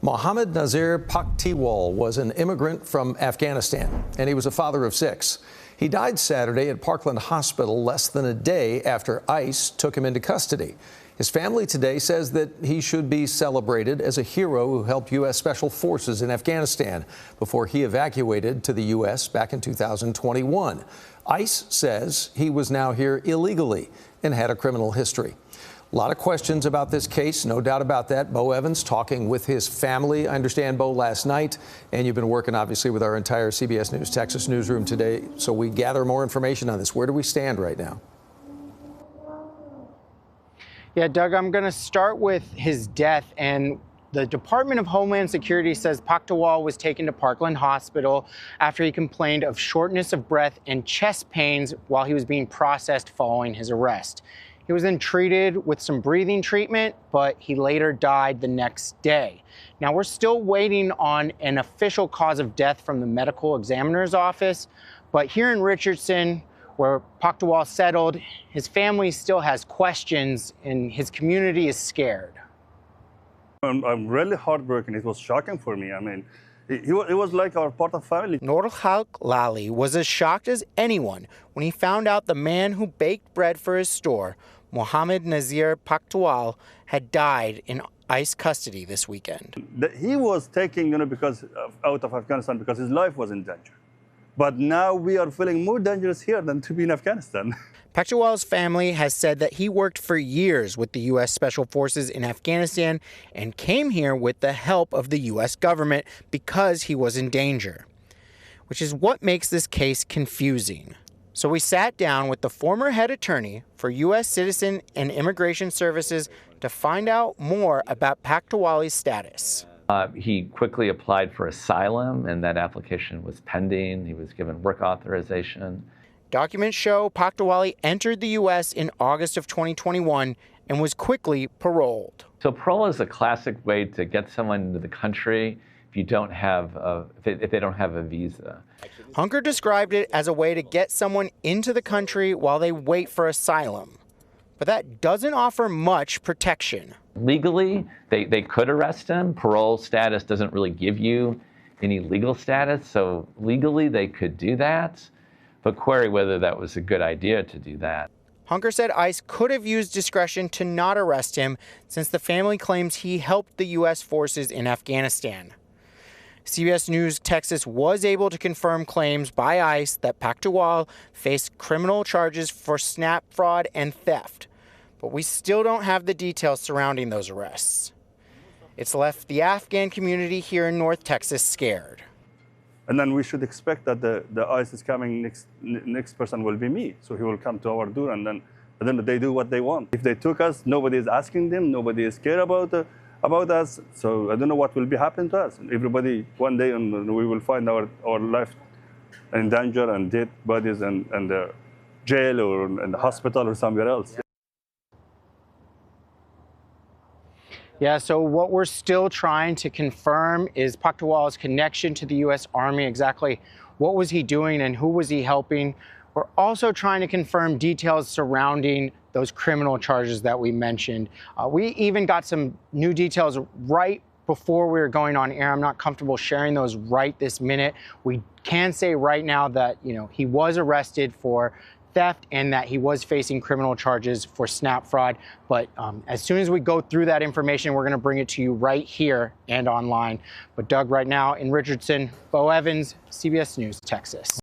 Mohammed Nazir Pakhtiwal was an immigrant from Afghanistan, and he was a father of 6. He died Saturday at Parkland Hospital less than a day after ICE took him into custody. His family today says that he should be celebrated as a hero who helped U.S. Special Forces in Afghanistan before he evacuated to the U.S. back in 2021. ICE says he was now here illegally and had a criminal history. A lot of questions about this case, no doubt about that. Bo Evans talking with his family, I understand, Bo, last night. And you've been working, obviously, with our entire CBS News Texas newsroom today. So we gather more information on this. Where do we stand right now? Yeah, Doug, I'm going to start with his death. And the Department of Homeland Security says Pakhtiwal was taken to Parkland Hospital after he complained of shortness of breath and chest pains while he was being processed following his arrest. He was then treated with some breathing treatment, but he later died the next day. Now, we're still waiting on an official cause of death from the medical examiner's office, but here in Richardson, where Pakhtiwal settled, his family still has questions and his community is scared. I'm really heartbroken. It was shocking for me. I mean, it was like our part of family. Nurul Lali was as shocked as anyone when he found out the man who baked bread for his store, Mohammed Nazir Pakhtiwal, had died in ICE custody this weekend. He was taken, because out of Afghanistan because his life was in danger. But now we are feeling more dangerous here than to be in Afghanistan. Pakhtiwal's family has said that he worked for years with the U.S. Special Forces in Afghanistan and came here with the help of the U.S. government because he was in danger, which is what makes this case confusing. So we sat down with the former head attorney for U.S. Citizen and Immigration Services to find out more about Pakhtiwal's status. He quickly applied for asylum, and that application was pending. He was given work authorization. Documents show Pakhtiwal entered the U.S. in August of 2021 and was quickly paroled. So parole is a classic way to get someone into the country if you don't have if they don't have a visa. Hunker described it as a way to get someone into the country while they wait for asylum. But that doesn't offer much protection. Legally, they could arrest him. Parole status doesn't really give you any legal status, so legally they could do that, but query whether that was a good idea to do that. Hunker said ICE could have used discretion to not arrest him since the family claims he helped the U.S. forces in Afghanistan. CBS News Texas was able to confirm claims by ICE that Pakhtiwal faced criminal charges for SNAP fraud and theft, but we still don't have the details surrounding those arrests. It's left the Afghan community here in North Texas scared. And then we should expect that the ICE is coming, next person will be me. So he will come to our door and then they do what they want. If they took us, nobody is asking them, nobody is care about us. So I don't know what will be happening to us. Everybody, one day, and we will find our life in danger and dead bodies in the jail or in the hospital or somewhere else. Yeah, so what we're still trying to confirm is Pakhtiwal's connection to the U.S. Army. Exactly what was he doing and who was he helping? We're also trying to confirm details surrounding those criminal charges that we mentioned. We even got some new details right before we were going on air. I'm not comfortable sharing those right this minute. We can say right now that, he was arrested for theft and that he was facing criminal charges for SNAP fraud. But as soon as we go through that information, we're going to bring it to you right here and online. But Doug, right now in Richardson, Bo Evans, CBS News, Texas.